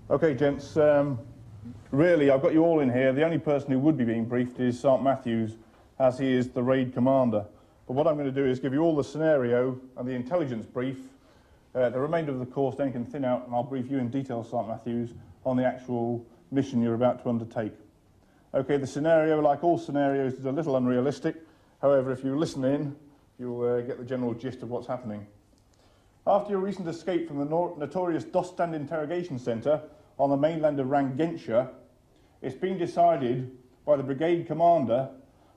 Okay, gents, really, I've got you all in here. The only person who would be being briefed is Sergeant Matthews, as he is the raid commander. But what I'm going to do is give you all the scenario and the intelligence brief. The remainder of the course then can thin out, and I'll brief you in detail, Sergeant Matthews, on the actual mission you're about to undertake. Okay, the scenario, like all scenarios, is a little unrealistic. However, if you listen in, you'll get the general gist of what's happening. After your recent escape from the notorious Dostand interrogation centre on the mainland of Rangensha, it's been decided by the brigade commander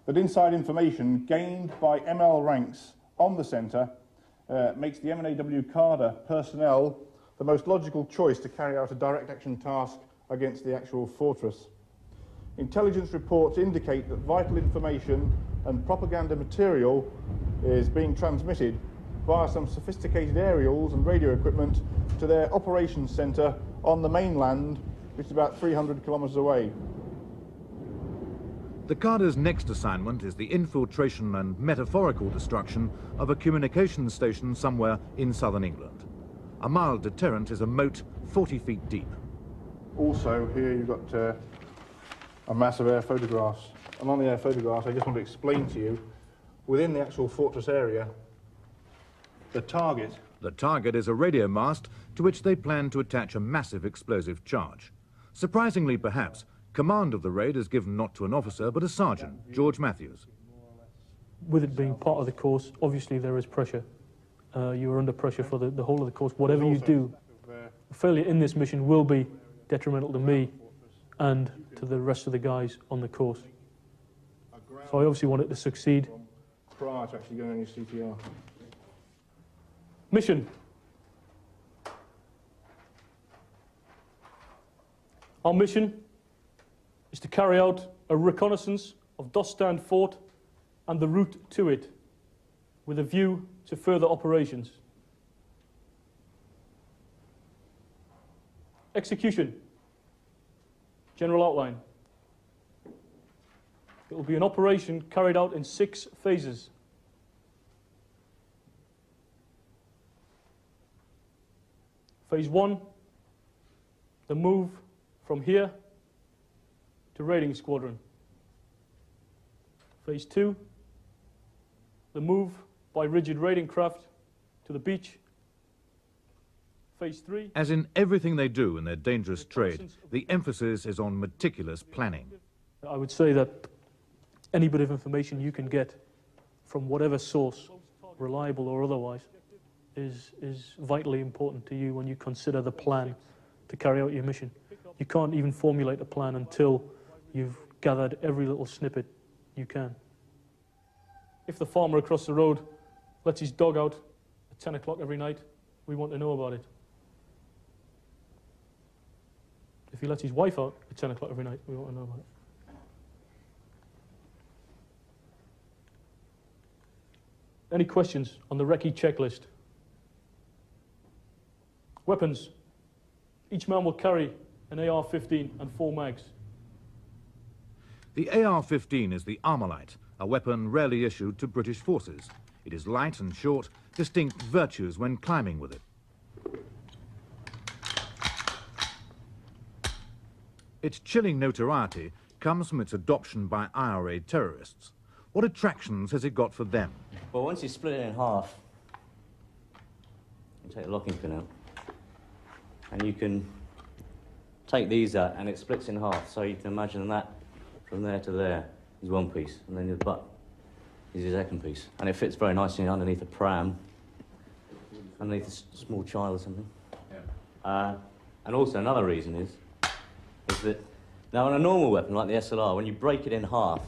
that inside information gained by ML ranks on the centre makes the MNAW CARDA personnel the most logical choice to carry out a direct action task against the actual fortress. Intelligence reports indicate that vital information and propaganda material is being transmitted via some sophisticated aerials and radio equipment to their operations centre on the mainland, which is about 300 kilometres away. The CARDA's next assignment is the infiltration and metaphorical destruction of a communications station somewhere in southern England. A mild deterrent is a moat 40 feet deep. Also, here you've got a mass of air photographs. And on the air photographs, I just want to explain to you, within the actual fortress area, the target. The target is a radio mast to which they plan to attach a massive explosive charge. Surprisingly, perhaps, command of the raid is given not to an officer, but a sergeant, George Matthews. With it being part of the course, obviously there is pressure. You are under pressure for the whole of the course. Whatever you do, failure in this mission will be detrimental to me and to the rest of the guys on the course. So I obviously want it to succeed. Prior to actually going on your CPR. Mission. Our mission is to carry out a reconnaissance of Dostand Fort and the route to it, with a view to further operations. Execution. General outline. It will be an operation carried out in 6 phases. Phase 1, the move from here to raiding squadron. Phase 2, the move by rigid raiding craft to the beach. Phase 3... As in everything they do in their dangerous trade, the emphasis is on meticulous planning. I would say that any bit of information you can get from whatever source, reliable or otherwise, is vitally important to you when you consider the plan to carry out your mission. You can't even formulate a plan until you've gathered every little snippet you can. If the farmer across the road lets his dog out at 10 o'clock every night, we want to know about it. If he lets his wife out at 10 o'clock every night, we want to know about it. Any questions on the recce checklist? Weapons. Each man will carry an AR-15 and 4 mags. The AR-15 is the Armalite, a weapon rarely issued to British forces. It is light and short, distinct virtues when climbing with it. Its chilling notoriety comes from its adoption by IRA terrorists. What attractions has it got for them? Well, once you split it in half, you take the locking pin out, and you can take these out, and it splits in half. So you can imagine that from there to there is one piece, and then the butt is the second piece. And it fits very nicely underneath a pram, underneath a small child or something. Yeah. And also another reason is that now on a normal weapon like the SLR, when you break it in half,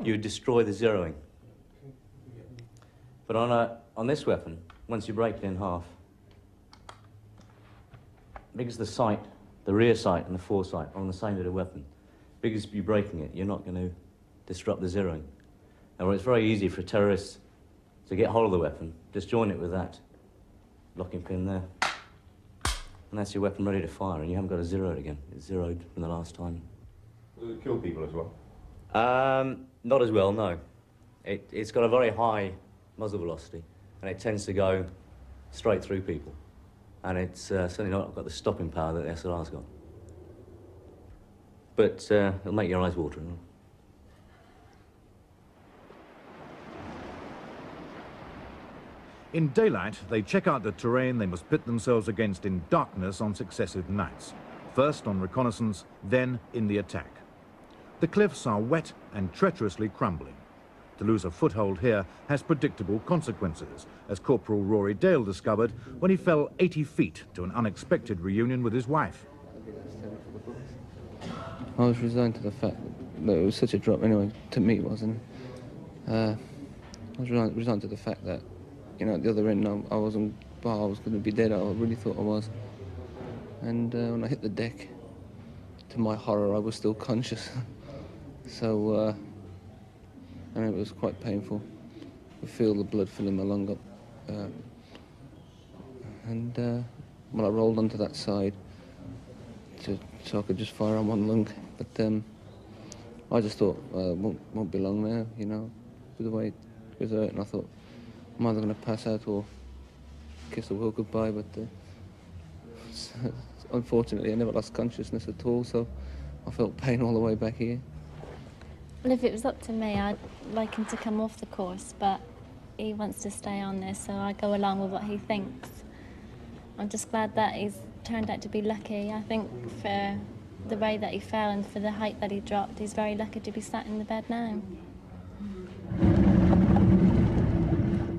you destroy the zeroing. But on this weapon, once you break it in half, because the sight, the rear sight and the foresight are on the same bit of weapon, because you're breaking it, you're not going to disrupt the zeroing. Now, it's very easy for terrorists to get hold of the weapon, just join it with that locking pin there, and that's your weapon ready to fire, and you haven't got to zero it again. It's zeroed from the last time. Does it kill people as well? Not as well, no. It's got a very high muzzle velocity, and it tends to go straight through people. and it's certainly not got the stopping power that the SLR's got. But it'll make your eyes water. In daylight, they check out the terrain they must pit themselves against in darkness on successive nights. First on reconnaissance, then in the attack. The cliffs are wet and treacherously crumbling. To lose a foothold here has predictable consequences, as Corporal Rory Dale discovered when he fell 80 feet to an unexpected reunion with his wife. I was resigned to the fact that it was such a drop anyway, to me it wasn't. I was resigned to the fact that, you know, at the other end I wasn't, well, I was going to be dead, I really thought I was. And when I hit the deck, to my horror, I was still conscious. So, and it was quite painful. I feel the blood filling my lung up. Well, I rolled onto that side so I could just fire on one lung. But I just thought, it won't be long now, you know, with the way it was hurt. And I thought, I'm either going to pass out or kiss the world goodbye. But unfortunately, I never lost consciousness at all, so I felt pain all the way back here. Well, if it was up to me, I'd like him to come off the course, but he wants to stay on there, so I go along with what he thinks. I'm just glad that he's turned out to be lucky. I think for the way that he fell and for the height that he dropped, he's very lucky to be sat in the bed now.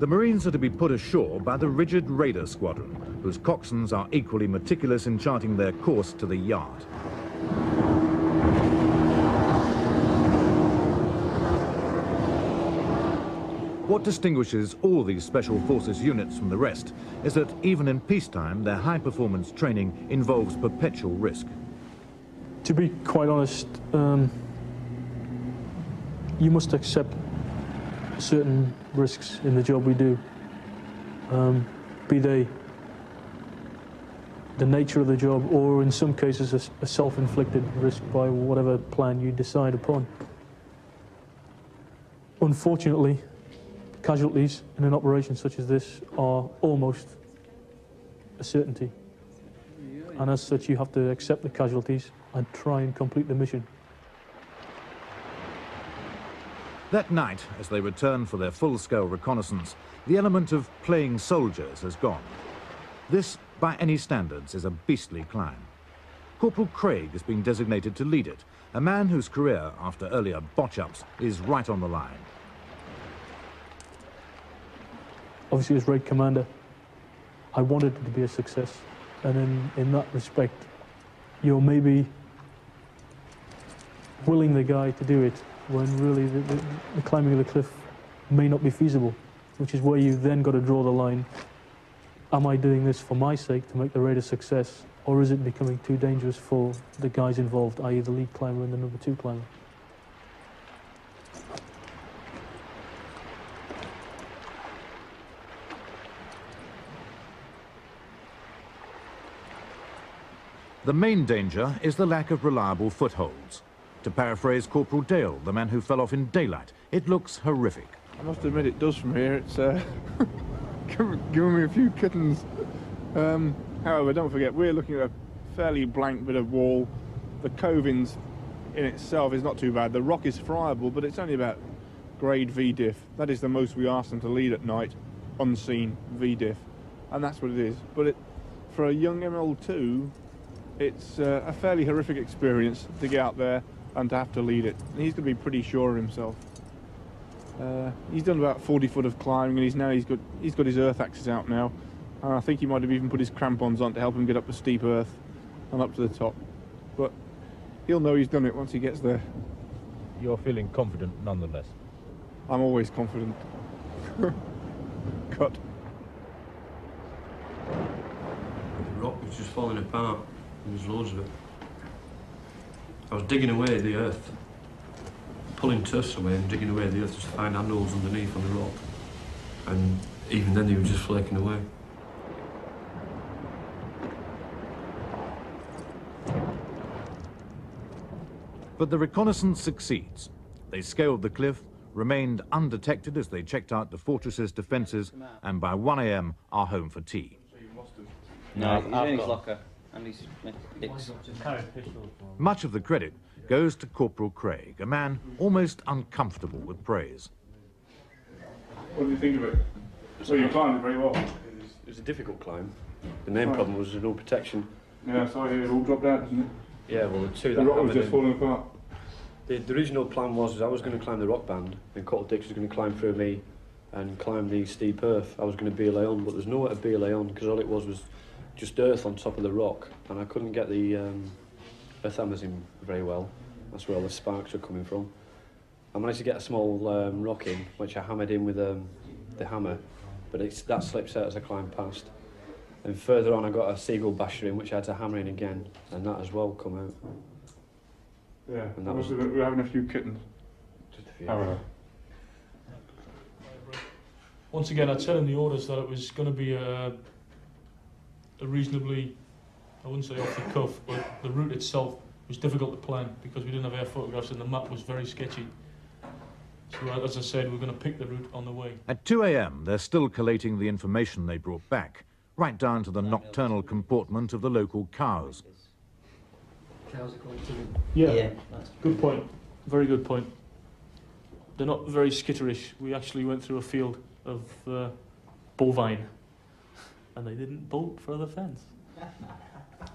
The Marines are to be put ashore by the rigid Raider Squadron, whose coxswains are equally meticulous in charting their course to the yard. What distinguishes all these Special Forces units from the rest is that even in peacetime, their high-performance training involves perpetual risk. To be quite honest, you must accept certain risks in the job we do, be they the nature of the job or in some cases a self-inflicted risk by whatever plan you decide upon. Unfortunately, casualties in an operation such as this are almost a certainty, and as such you have to accept the casualties and try and complete the mission. That night, as they return for their full-scale reconnaissance, the element of playing soldiers has gone. This, by any standards, is a beastly climb. Corporal Craig has been designated to lead it, a man whose career, after earlier botch-ups, is right on the line. Obviously, as raid commander, I wanted it to be a success, and in that respect, you're maybe willing the guy to do it when really the climbing of the cliff may not be feasible, which is where you then got to draw the line. Am I doing this for my sake to make the raid a success, or is it becoming too dangerous for the guys involved, i.e. the lead climber and the number 2 climber? The main danger is the lack of reliable footholds. To paraphrase Corporal Dale, the man who fell off in daylight, it looks horrific. I must admit it does from here. It's giving me a few kittens. However, don't forget, we're looking at a fairly blank bit of wall. The covings in itself is not too bad. The rock is friable, but it's only about grade VDIF. That is the most we ask them to lead at night, unseen VDIF. And that's what it is. But for a young ML2, it's a fairly horrific experience to get out there and to have to lead it. And he's going to be pretty sure of himself. He's done about 40 foot of climbing, and he's got his earth axes out now. And I think he might have even put his crampons on to help him get up the steep earth and up to the top. But he'll know he's done it once he gets there. You're feeling confident nonetheless? I'm always confident. Cut. The rock was just falling apart. There was loads of it. I was digging away the earth, pulling tufts away and digging away the earth just to find handholds underneath on the rock. And even then they were just flaking away. But the reconnaissance succeeds. They scaled the cliff, remained undetected as they checked out the fortress's defences, and by 1 AM are home for tea. No, I've he's in his got- locker. And he's... It's... Much of the credit goes to Corporal Craig, a man almost uncomfortable with praise. What do you think of it? So you climbed it very well. It was a difficult climb. The main problem was there's no protection. Yeah, so it all dropped out, didn't it? Yeah, well, the two The that rock was hammered just in- falling apart. The original plan was I was going to climb the rock band and Cottle Dix was going to climb through me and climb the steep earth. I was going to belay on, but there's nowhere to belay on because all it was just earth on top of the rock, and I couldn't get the earth hammers in very well. That's where all the sparks were coming from. I managed to get a small rock in, which I hammered in with the hammer, but that slips out as I climbed past. And further on I got a seagull basher in, which I had to hammer in again, and that as well come out. Yeah, And that was- we're having a few kittens. Just a few. However. Once again, I'd said in the orders that it was going to be a reasonably, I wouldn't say off the cuff, but the route itself was difficult to plan because we didn't have air photographs and the map was very sketchy. So as I said, we're going to pick the route on the way. At 2 a.m., they're still collating the information they brought back, right down to the nocturnal comportment of the local cows. Yeah, good point. Very good point. They're not very skitterish. We actually went through a field of bovine and they didn't bolt for the fence.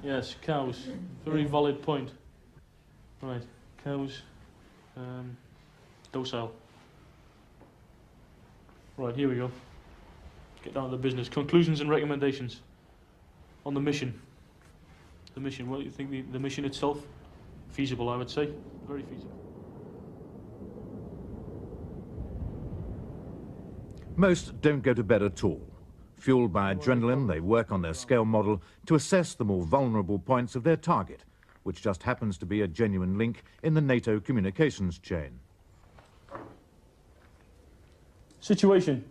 Yes, cows. Very valid point. Right, cows, docile. Right, here we go. Get down to the business. Conclusions and recommendations on the mission. The mission, what do you think the mission itself? Feasible, I would say. Very feasible. Most don't go to bed at all. Fueled by adrenaline, they work on their scale model to assess the more vulnerable points of their target, which just happens to be a genuine link in the NATO communications chain. Situation.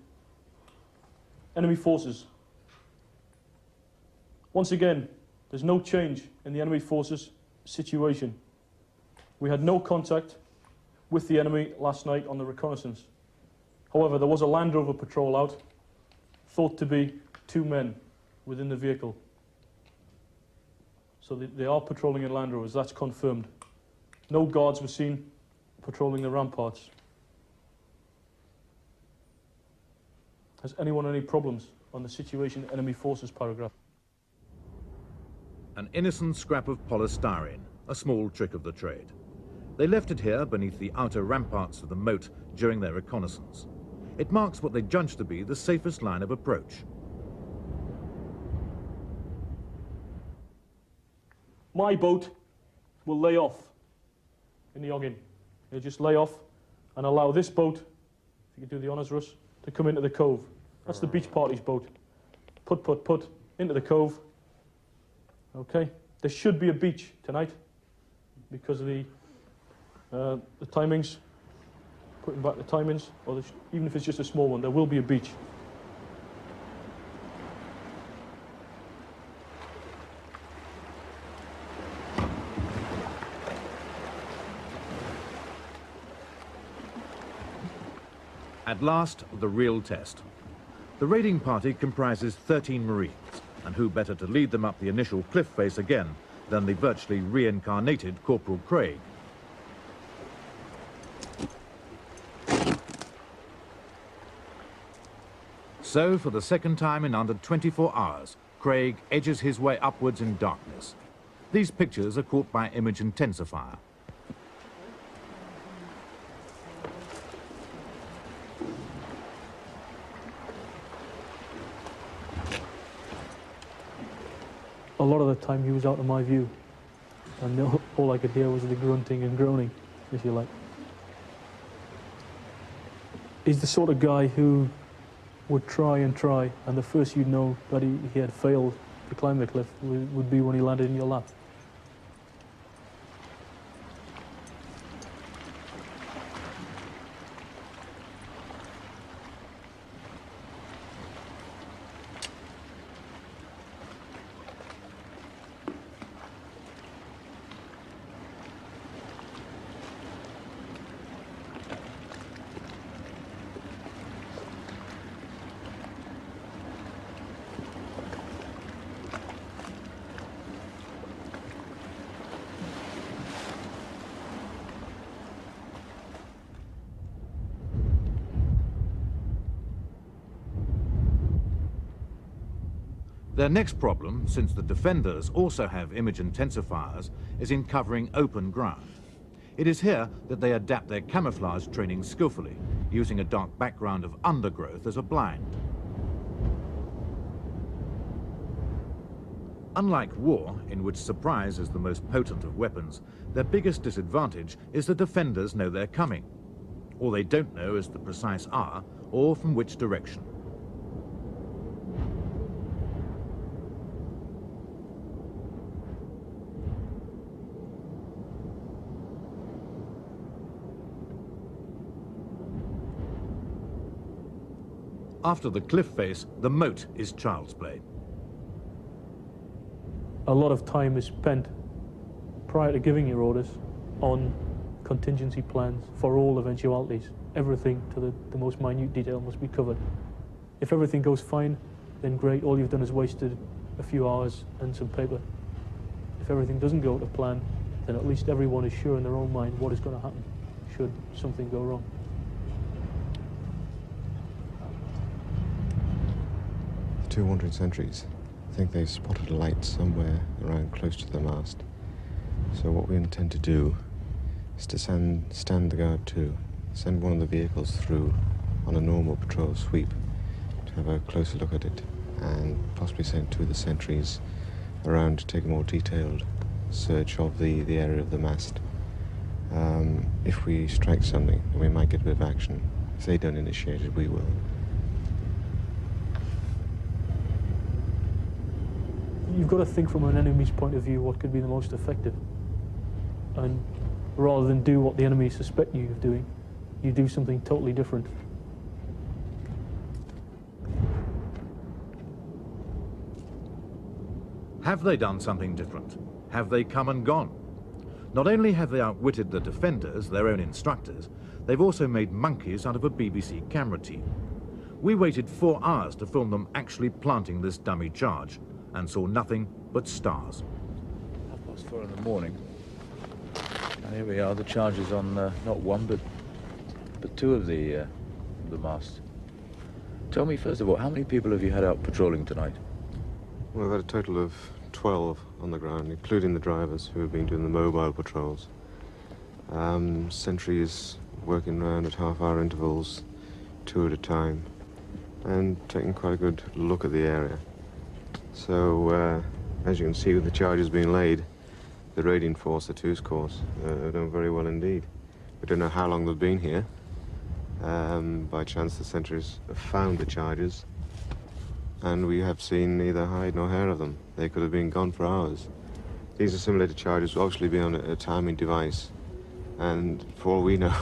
Enemy forces. Once again, there's no change in the enemy forces situation. We had no contact with the enemy last night on the reconnaissance. However, there was a Land Rover patrol out, thought to be 2 men within the vehicle. So they are patrolling in Land Rovers, that's confirmed. No guards were seen patrolling the ramparts. Has anyone any problems on the situation enemy forces paragraph? An innocent scrap of polystyrene, a small trick of the trade. They left it here beneath the outer ramparts of the moat during their reconnaissance. It marks what they judge to be the safest line of approach. My boat will lay off in the Oggin. They'll just lay off and allow this boat, if you could do the honours, Russ, to come into the cove. That's the beach party's boat. Put, into the cove. Okay, there should be a beach tonight because of the timings, putting back the timings, or even if it's just a small one, there will be a beach. At last, the real test. The raiding party comprises 13 Marines, and who better to lead them up the initial cliff face again than the virtually reincarnated Corporal Craig. So, for the second time in under 24 hours, Craig edges his way upwards in darkness. These pictures are caught by image intensifier. A lot of the time he was out of my view, and all I could hear was the grunting and groaning, if you like. He's the sort of guy who would try, and the first you'd know that he had failed to climb the cliff would be when he landed in your lap. Their next problem, since the defenders also have image intensifiers, is in covering open ground. It is here that they adapt their camouflage training skillfully, using a dark background of undergrowth as a blind. Unlike war, in which surprise is the most potent of weapons, their biggest disadvantage is the defenders know they're coming. All they don't know is the precise hour or from which direction. After the cliff face, the moat is child's play. A lot of time is spent prior to giving your orders on contingency plans for all eventualities. Everything to the most minute detail must be covered. If everything goes fine, then great, all you've done is wasted a few hours and some paper. If everything doesn't go to plan, then at least everyone is sure in their own mind what is going to happen should something go wrong. The two wandering sentries, I think they've spotted a light somewhere around close to the mast. So what we intend to do is to stand the guard to, send one of the vehicles through on a normal patrol sweep to have a closer look at it, and possibly send two of the sentries around to take a more detailed search of the area of the mast. If we strike something, then we might get a bit of action. If they don't initiate it, we will. You've got to think from an enemy's point of view what could be the most effective. And rather than do what the enemy suspect you of doing, you do something totally different. Have they done something different? Have they come and gone? Not only have they outwitted the defenders, their own instructors, they've also made monkeys out of a BBC camera team. We waited 4 hours to film them actually planting this dummy charge, and saw nothing but stars. 4:30 in the morning. And here we are, the charge is on not one but two of the masts. Tell me first of all, how many people have you had out patrolling tonight? Well, we've had a total of 12 on the ground, including the drivers who have been doing the mobile patrols. Sentries working around at half-hour intervals, 2 at a time, and taking quite a good look at the area. So, as you can see with the charges being laid, the raiding force, the Two's course, have done very well indeed. We don't know how long they've been here. By chance the sentries have found the charges, and we have seen neither hide nor hair of them. They could have been gone for hours. These assimilated charges will obviously be on a timing device, and for all we know,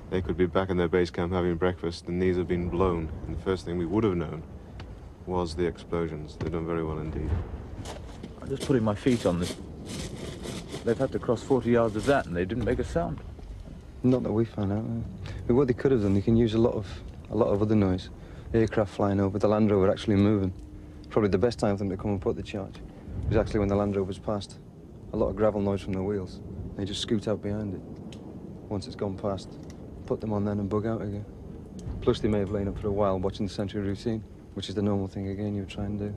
they could be back in their base camp having breakfast, and these have been blown. And the first thing we would have known was the explosions. They've done very well indeed. I'm just putting my feet on this. They've had to cross 40 yards of that, and they didn't make a sound. Not that we found out. But what they could have done, they can use a lot of other noise. Aircraft flying over, the Land Rover actually moving. Probably the best time for them to come and put the charge was actually when the Land Rover's passed. A lot of gravel noise from the wheels. They just scoot out behind it. Once it's gone past, put them on then and bug out again. Plus they may have lain up for a while watching the sentry routine, which is the normal thing again you would try and do.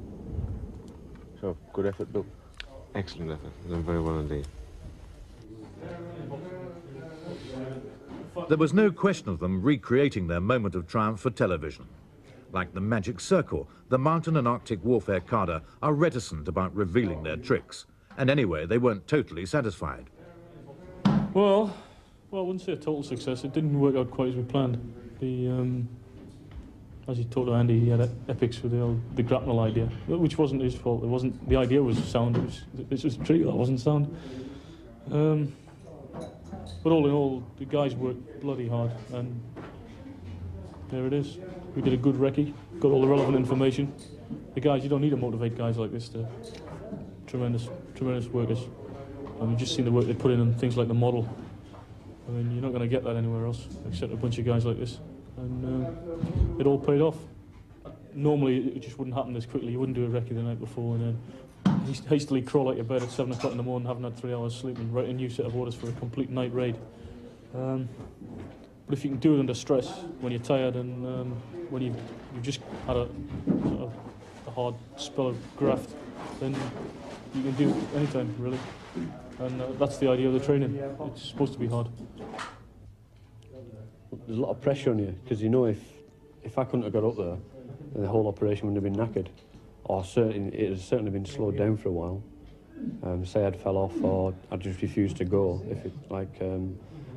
So, good effort, Bill. Excellent effort. They've done very well indeed. There was no question of them recreating their moment of triumph for television. Like the Magic Circle, the Mountain and Arctic Warfare Cadre are reticent about revealing their tricks. And anyway, they weren't totally satisfied. Well, I wouldn't say a total success. It didn't work out quite as we planned. As he talked to Andy, he had epics with the grapnel idea, which wasn't his fault. It wasn't. The idea was sound. It was just a trick that wasn't sound. But all in all, the guys worked bloody hard, and there it is. We did a good recce, got all the relevant information. The guys, you don't need to motivate guys like this. They're tremendous workers. And you've just seen the work they put in on things like the model. I mean, you're not going to get that anywhere else, except a bunch of guys like this. And it all paid off. Normally, it just wouldn't happen this quickly. You wouldn't do a recce the night before and then hastily crawl out your bed at 7 o'clock in the morning, having had 3 hours sleep, and write a new set of orders for a complete night raid. But if you can do it under stress, when you're tired and when you've just had a hard spill of graft, then you can do it anytime, really. And that's the idea of the training. It's supposed to be hard. There's a lot of pressure on you, because you know if I couldn't have got up there, the whole operation wouldn't have been knackered, or it has certainly been slowed down for a while. Say I'd fell off or I'd just refused to go. If it, like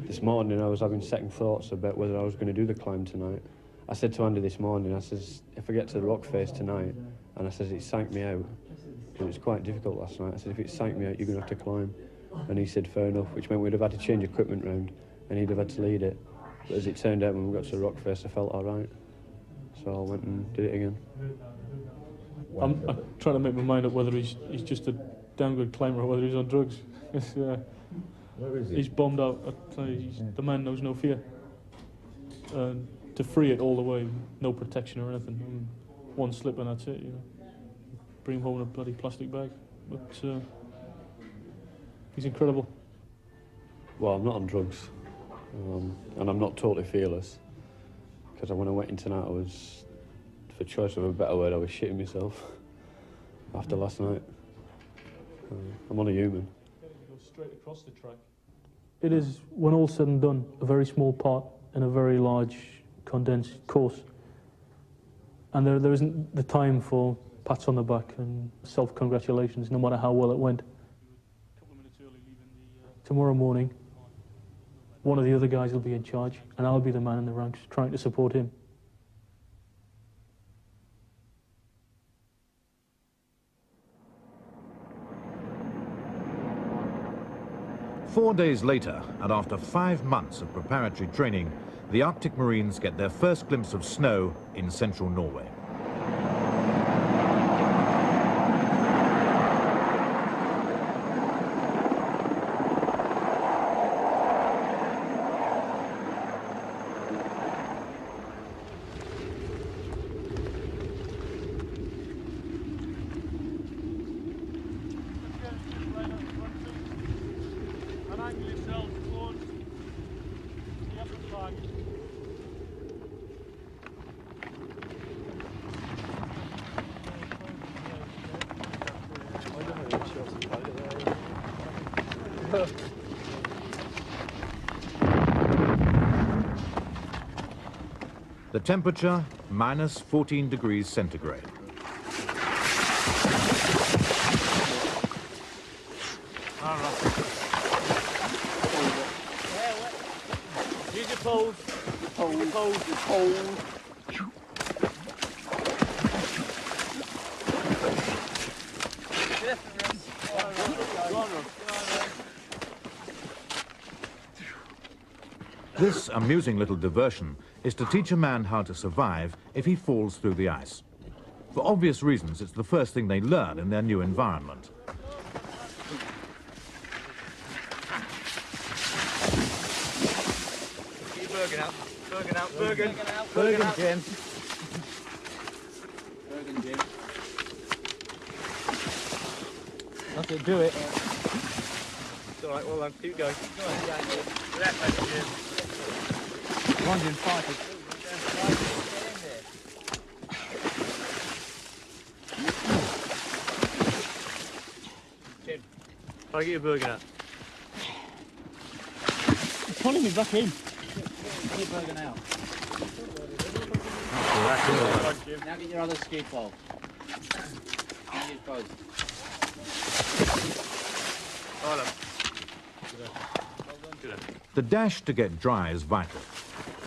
this morning, I was having second thoughts about whether I was going to do the climb tonight. I said to Andy this morning, I says, if I get to the rock face tonight, and I says it sank me out, because it was quite difficult last night. I said, if it sank me out, you're going to have to climb. And he said, fair enough, which meant we'd have had to change equipment round, and he'd have had to lead it. But as it turned out, when we got to the rock face, I felt all right. So I went and did it again. I'm trying to make my mind up whether he's just a damn good climber or whether he's on drugs. Where is he? He's bombed out. I tell you, the man knows no fear. To free it all the way, no protection or anything. One slip and that's it, you know. Bring him home in a bloody plastic bag. But he's incredible. Well, I'm not on drugs, and I'm not totally fearless, because when I went in tonight, I was, for choice of a better word, I was shitting myself after last night. I'm only human. Go straight across the track. It is, when all's said and done, a very small part in a very large, condensed course. And there isn't the time for pats on the back and self-congratulations, no matter how well it went. Tomorrow morning, one of the other guys will be in charge, and I'll be the man in the ranks trying to support him. Four days later, and after 5 months of preparatory training, the Arctic Marines get their first glimpse of snow in central Norway. The temperature, minus 14 degrees centigrade. Use your poles. Your poles. This amusing little diversion is to teach a man how to survive if he falls through the ice. For obvious reasons, it's the first thing they learn in their new environment. Keep Bergen out. Bergen out. Bergen. Bergen, Jim. Bergen, Jim. That's it, do it. It's all right, well done. Keep going. Go on, Jim. Left, Jim. Come on, Jim, fight it. Jim, try to get your Bergen out. It's pulling me back in. Get your Bergen out. Now get your other ski pole. Now use both. Well done. The dash to get dry is vital.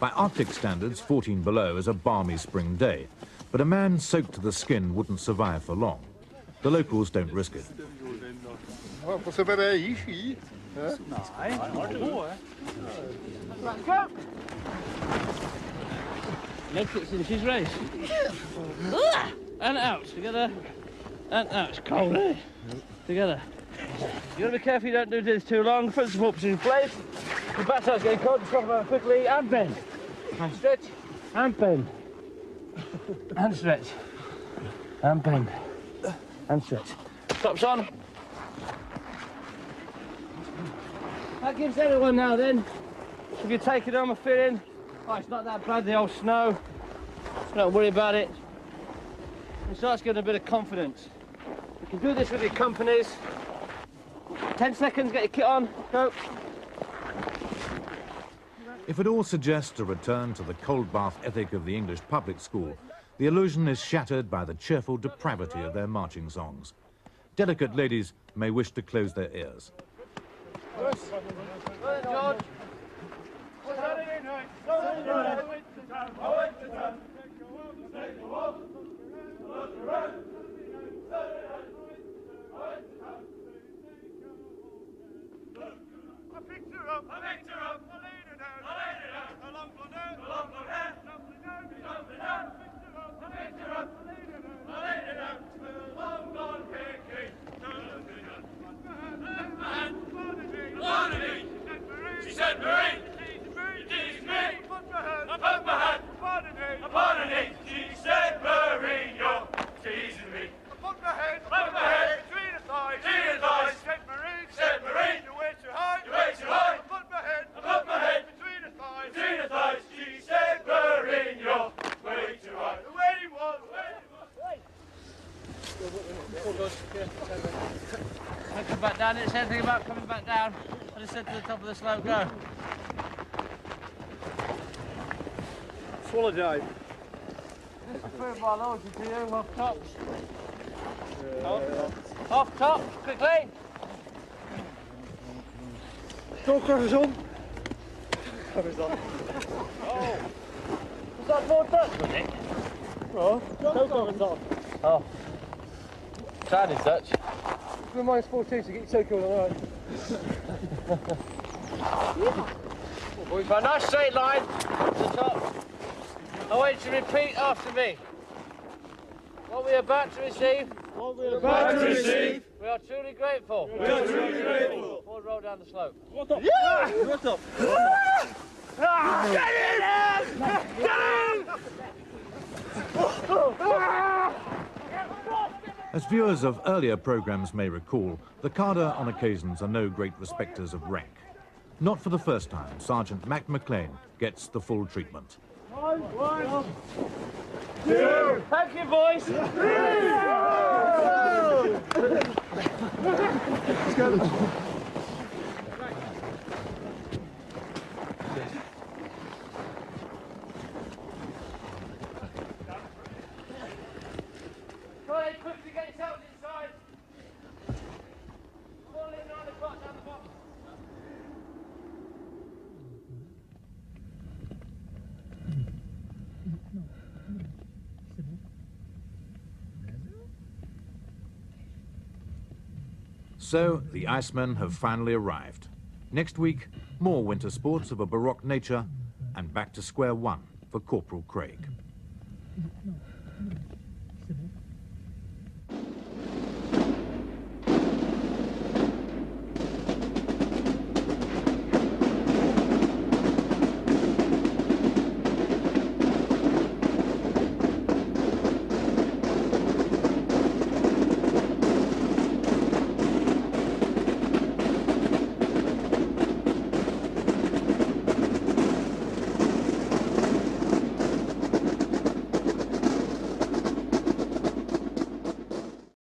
By Arctic standards, 14 below is a balmy spring day, but a man soaked to the skin wouldn't survive for long. The locals don't risk it. Leg kicks in, she's raised. And out, together. And out, it's cold, eh? Together. You gotta be careful you don't do this too long. Foot support position in place. The backside's getting cold, just drop them out quickly and bend. And stretch, and bend. And stretch. And bend. And stretch. Tops on. That gives everyone now then. If you take it on, a fit in. Oh, it's not that bad, the old snow. Don't worry about it. It starts getting a bit of confidence. You can do this with your companies. 10 seconds, get your kit on, go. If it all suggests a return to the cold bath ethic of the English public school, the illusion is shattered by the cheerful depravity of their marching songs. Delicate ladies may wish to close their ears. George. She said, Marie, it is me. I put my hand upon her knee. She said, Marie, you're teasing me. I put my head between her thighs. She said, Marie, you're way too high. I put my head between her thighs. She said, Marie, you're way too high. The way he was. Don't come back down, didn't say anything about coming back down. I just said to the top of the slope, go. Swallow dive. Prove my loyalty to you, off top. Off top, quickly. Go covers on. Covers on. Oh. Was that more Dutch, wasn't it? Oh, go covers on. Oh. Sounded Dutch. We're -14, so get your take on the line. We've got a nice straight line to the top. I want you to repeat after me. What we are about to receive. We are truly grateful. Forward roll down the slope. What up? Yeah! What up? Get in! Get in! As viewers of earlier programmes may recall, the cadre on occasions are no great respecters of rank. Not for the first time, Sergeant Mac McLean gets the full treatment. 1, 2. Thank you, boys. 3. Go ahead, quickly get yourselves inside. Come on, leave 9 o'clock down the bottom. So, the Icemen have finally arrived. Next week, more winter sports of a baroque nature, and back to square one for Corporal Craig.